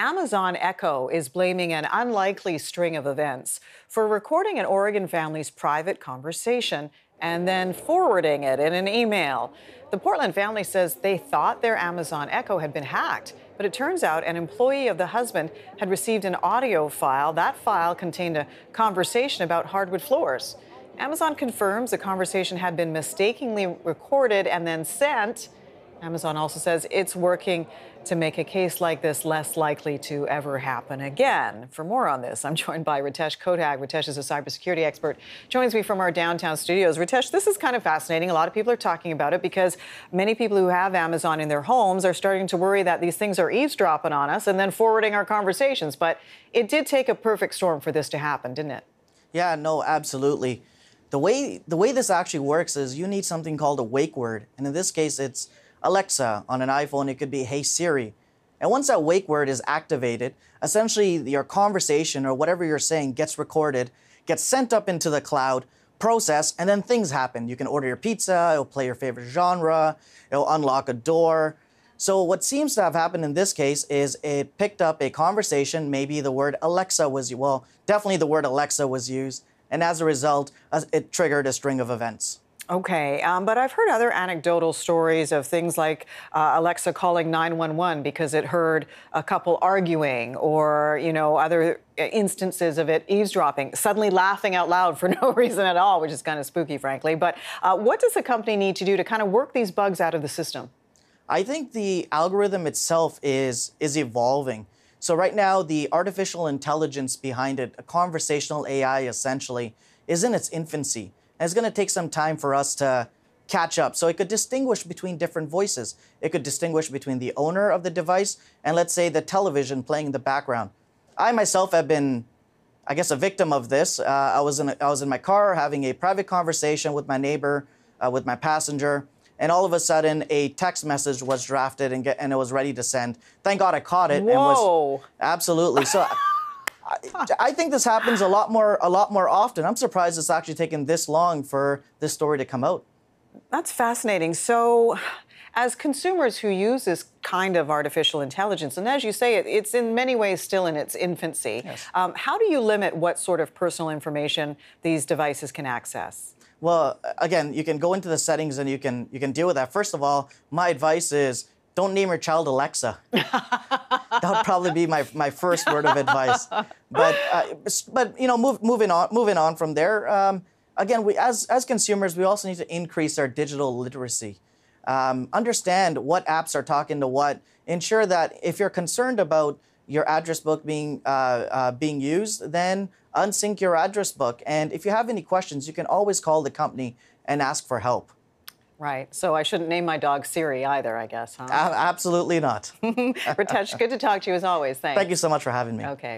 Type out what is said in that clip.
Amazon Echo is blaming an unlikely string of events for recording an Oregon family's private conversation and then forwarding it in an email. The Portland family says they thought their Amazon Echo had been hacked, but it turns out an employee of the husband had received an audio file. That file contained a conversation about hardwood floors. Amazon confirms the conversation had been mistakenly recorded and then sent. Amazon also says it's working to make a case like this less likely to ever happen again. For more on this, I'm joined by Ritesh Kotak. Ritesh is a cybersecurity expert, joins me from our downtown studios. Ritesh, this is kind of fascinating. A lot of people are talking about it because many people who have Amazon in their homes are starting to worry that these things are eavesdropping on us and then forwarding our conversations. But it did take a perfect storm for this to happen, didn't it? Yeah, no, absolutely. The way this actually works is you need something called a wake word. And in this case, it's Alexa. On an iPhone, it could be Hey Siri. And once that wake word is activated, essentially your conversation or whatever you're saying gets recorded, gets sent up into the cloud, processed, and then things happen. You can order your pizza, it'll play your favorite genre, it'll unlock a door. So what seems to have happened in this case is it picked up a conversation, maybe the word Alexa was, well, definitely the word Alexa was used, and as a result, it triggered a string of events. Okay, but I've heard other anecdotal stories of things like Alexa calling 911 because it heard a couple arguing, or, other instances of it eavesdropping, suddenly laughing out loud for no reason at all, which is kind of spooky, frankly. But what does the company need to do to kind of work these bugs out of the system? I think the algorithm itself is evolving. So right now, the artificial intelligence behind it, a conversational AI essentially, is in its infancy. And it's going to take some time for us to catch up. So it could distinguish between different voices. It could distinguish between the owner of the device and, let's say, the television playing in the background. I myself have been, I guess, a victim of this. I was in my car having a private conversation with my neighbor, with my passenger, and all of a sudden a text message was drafted and it was ready to send. Thank God I caught it. Whoa! Absolutely. So I think this happens a lot more often. I'm surprised it's actually taken this long for this story to come out. That's fascinating. So, as consumers who use this kind of artificial intelligence, and as you say, it's in many ways still in its infancy, yes. How do you limit what sort of personal information these devices can access? Well, again, you can go into the settings and you can deal with that. First of all, my advice is don't name your child Alexa. That would probably be my first word of advice. But moving on from there. Again, as consumers, we also need to increase our digital literacy. Understand what apps are talking to what. Ensure that if you're concerned about your address book being used, then unsync your address book. And if you have any questions, you can always call the company and ask for help. Right. So I shouldn't name my dog Siri either, I guess, huh? Absolutely not. Ritesh, good to talk to you as always. Thanks. Thank you so much for having me. Okay.